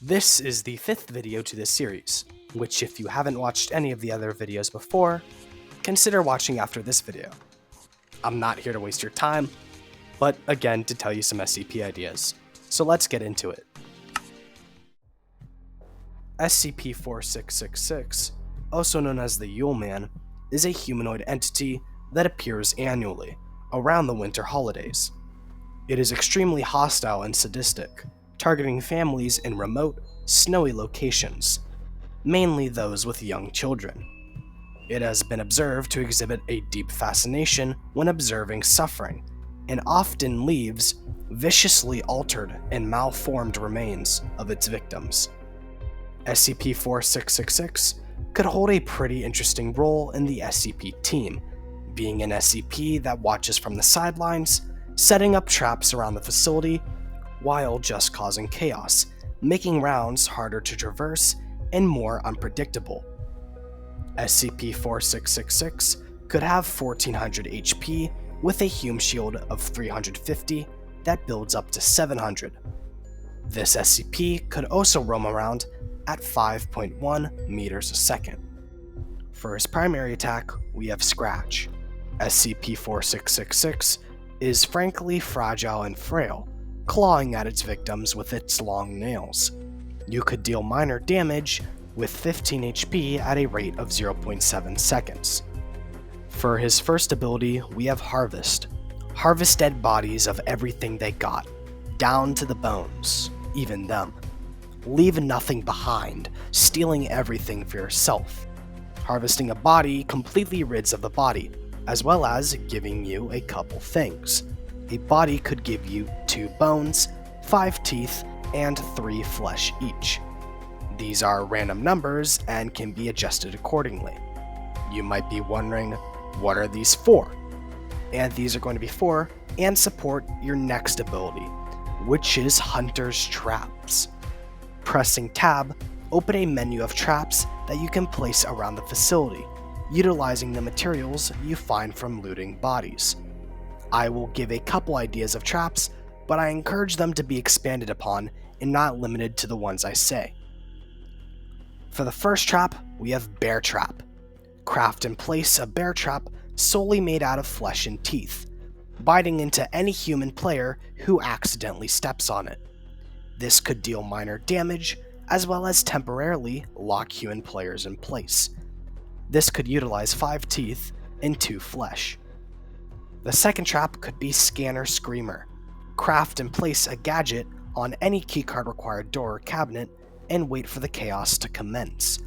This is the 5th video to this series, which if you haven't watched any of the other videos before, consider watching after this video. I'm not here to waste your time, but again to tell you some SCP ideas, so let's get into it. SCP-4666, also known as the Yule Man, is a humanoid entity that appears annually, around the winter holidays. It is extremely hostile and sadistic, targeting families in remote, snowy locations, mainly those with young children. It has been observed to exhibit a deep fascination when observing suffering, and often leaves viciously altered and malformed remains of its victims. SCP-4666 could hold a pretty interesting role in the SCP team, being an SCP that watches from the sidelines, setting up traps around the facility while just causing chaos, making rounds harder to traverse and more unpredictable. SCP-4666 could have 1400 HP with a Hume shield of 350 that builds up to 700. This SCP could also roam around at 5.1 meters a second. For his primary attack, we have Scratch. SCP-4666 is frankly fragile and frail, clawing at its victims with its long nails. You could deal minor damage with 15 HP at a rate of 0.7 seconds. For his first ability, we have Harvest. Harvest dead bodies of everything they got, down to the bones, even them. Leave nothing behind, stealing everything for yourself. Harvesting a body completely rids of the body, as well as giving you a couple things. A body could give you 2 bones, 5 teeth, and 3 flesh each. These are random numbers and can be adjusted accordingly. You might be wondering, what are these for? And these are going to be for and support your next ability, which is Hunter's Traps. Pressing Tab, open a menu of traps that you can place around the facility, utilizing the materials you find from looting bodies. I will give a couple ideas of traps, but I encourage them to be expanded upon and not limited to the ones I say. For the first trap, we have Bear Trap. Craft and place a bear trap solely made out of flesh and teeth, biting into any human player who accidentally steps on it. This could deal minor damage, as well as temporarily lock human players in place. This could utilize 5 teeth and 2 flesh. The second trap could be Scanner Screamer. Craft and place a gadget on any keycard required door or cabinet and wait for the chaos to commence.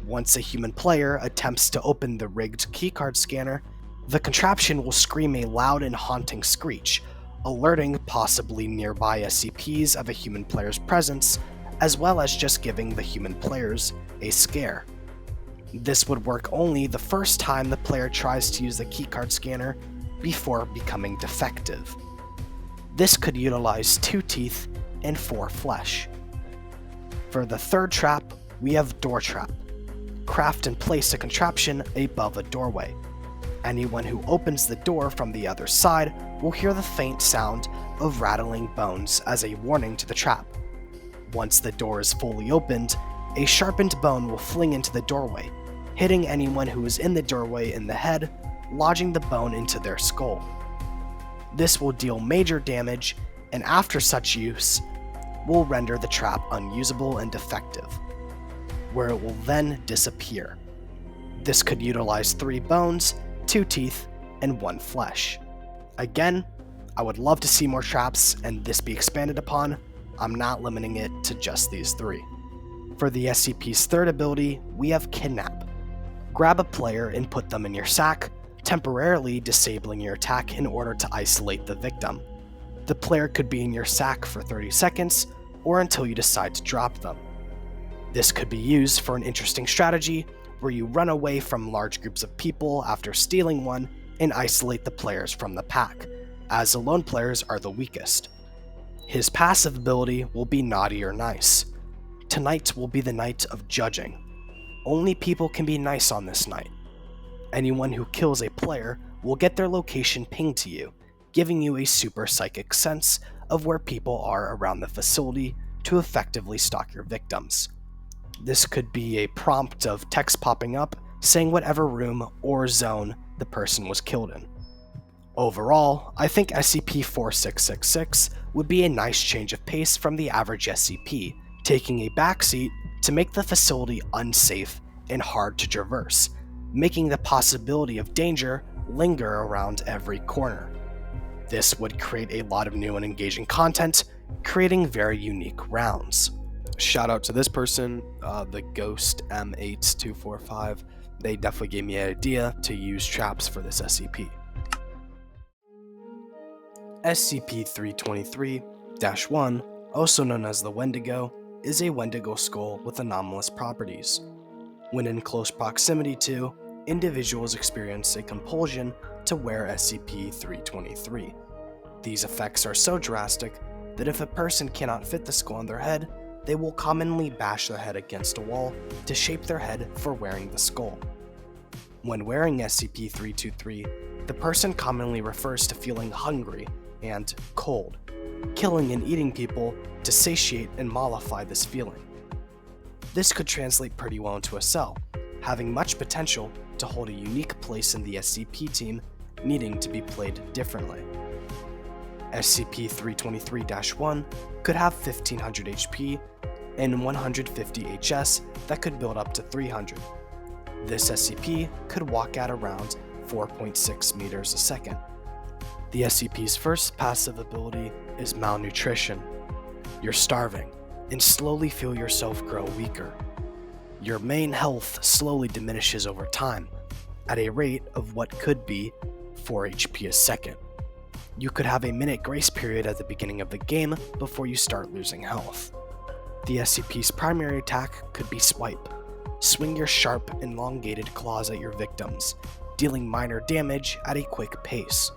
Once a human player attempts to open the rigged keycard scanner, the contraption will scream a loud and haunting screech, alerting possibly nearby SCPs of a human player's presence, as well as just giving the human players a scare. This would work only the first time the player tries to use the keycard scanner before becoming defective. This could utilize 2 teeth and 4 flesh. For the third trap, we have Door Trap. Craft and place a contraption above a doorway. Anyone who opens the door from the other side will hear the faint sound of rattling bones as a warning to the trap. Once the door is fully opened, a sharpened bone will fling into the doorway, hitting anyone who is in the doorway in the head, lodging the bone into their skull. This will deal major damage, and after such use, will render the trap unusable and defective, where it will then disappear. This could utilize 3 bones, 2 teeth, and 1 flesh. Again, I would love to see more traps and this be expanded upon. I'm not limiting it to just these 3. For the SCP's third ability, we have Kidnap. Grab a player and put them in your sack, temporarily disabling your attack in order to isolate the victim. The player could be in your sack for 30 seconds, or until you decide to drop them. This could be used for an interesting strategy where you run away from large groups of people after stealing one and isolate the players from the pack, as the lone players are the weakest. His passive ability will be Naughty or Nice. Tonight will be the night of judging. Only people can be nice on this night. Anyone who kills a player will get their location pinged to you, giving you a super psychic sense of where people are around the facility to effectively stalk your victims. This could be a prompt of text popping up saying whatever room or zone the person was killed in. Overall, I think SCP-4666 would be a nice change of pace from the average SCP, taking a backseat to make the facility unsafe and hard to traverse, making the possibility of danger linger around every corner. This would create a lot of new and engaging content, creating very unique rounds. Shout out to this person, the Ghost M8245. They definitely gave me an idea to use traps for this SCP. SCP-323-1, also known as the Wendigo, is a Wendigo skull with anomalous properties. When in close proximity to, individuals experience a compulsion to wear SCP-323. These effects are so drastic that if a person cannot fit the skull on their head, they will commonly bash their head against a wall to shape their head for wearing the skull. When wearing SCP-323, the person commonly refers to feeling hungry and cold, killing and eating people to satiate and mollify this feeling. This could translate pretty well into a cell, having much potential to hold a unique place in the SCP team, needing to be played differently. SCP-323-1 could have 1500 HP and 150 HS that could build up to 300. This SCP could walk at around 4.6 meters a second. The SCP's first passive ability is malnutrition. You're starving and slowly feel yourself grow weaker. Your main health slowly diminishes over time, at a rate of what could be 4 HP a second. You could have a minute grace period at the beginning of the game before you start losing health. The SCP's primary attack could be swipe. Swing your sharp, elongated claws at your victims, dealing minor damage at a quick pace.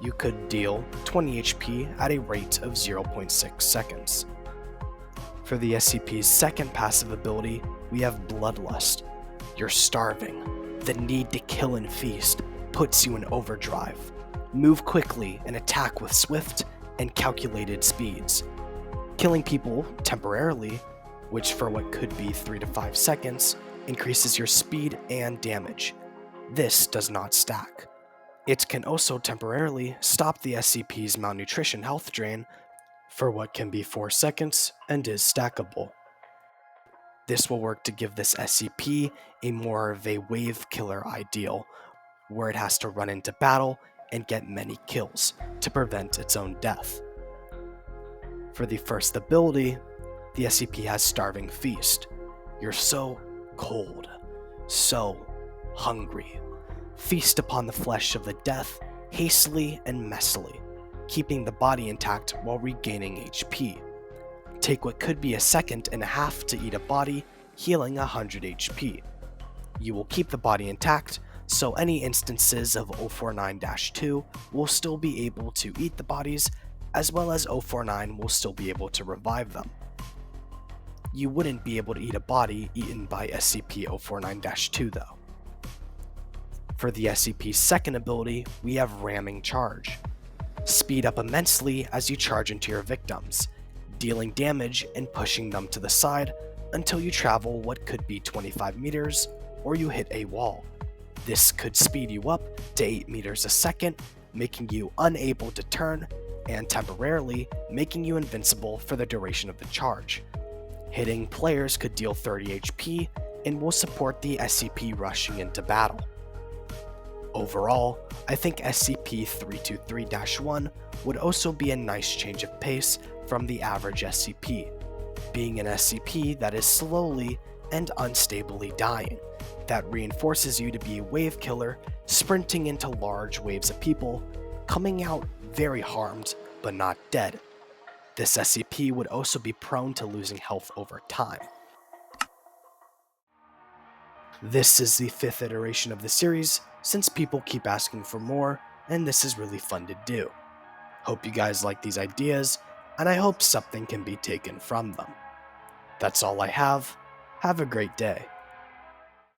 You could deal 20 HP at a rate of 0.6 seconds. For the SCP's second passive ability, we have Bloodlust. You're starving. The need to kill and feast puts you in overdrive. Move quickly and attack with swift and calculated speeds. Killing people temporarily, which for what could be 3 to 5 seconds, increases your speed and damage. This does not stack. It can also temporarily stop the SCP's malnutrition health drain for what can be 4 seconds and is stackable. This will work to give this SCP a more of a wave killer ideal, where it has to run into battle and get many kills to prevent its own death. For the first ability, the SCP has Starving Feast. You're so cold, so hungry. Feast upon the flesh of the death, hastily and messily, keeping the body intact while regaining HP. Take what could be a second and a half to eat a body, healing 100 HP. You will keep the body intact, so any instances of 049-2 will still be able to eat the bodies, as well as 049 will still be able to revive them. You wouldn't be able to eat a body eaten by SCP-049-2 though. For the SCP's second ability, we have Ramming Charge. Speed up immensely as you charge into your victims, dealing damage and pushing them to the side until you travel what could be 25 meters or you hit a wall. This could speed you up to 8 meters a second, making you unable to turn, and temporarily making you invincible for the duration of the charge. Hitting players could deal 30 HP and will support the SCP rushing into battle. Overall, I think SCP-323-1 would also be a nice change of pace from the average SCP, being an SCP that is slowly and unstably dying, that reinforces you to be a wave killer, sprinting into large waves of people, coming out very harmed but not dead. This SCP would also be prone to losing health over time. This is the 5th iteration of the series, since people keep asking for more, and this is really fun to do. Hope you guys like these ideas, and I hope something can be taken from them. That's all I have. Have a great day.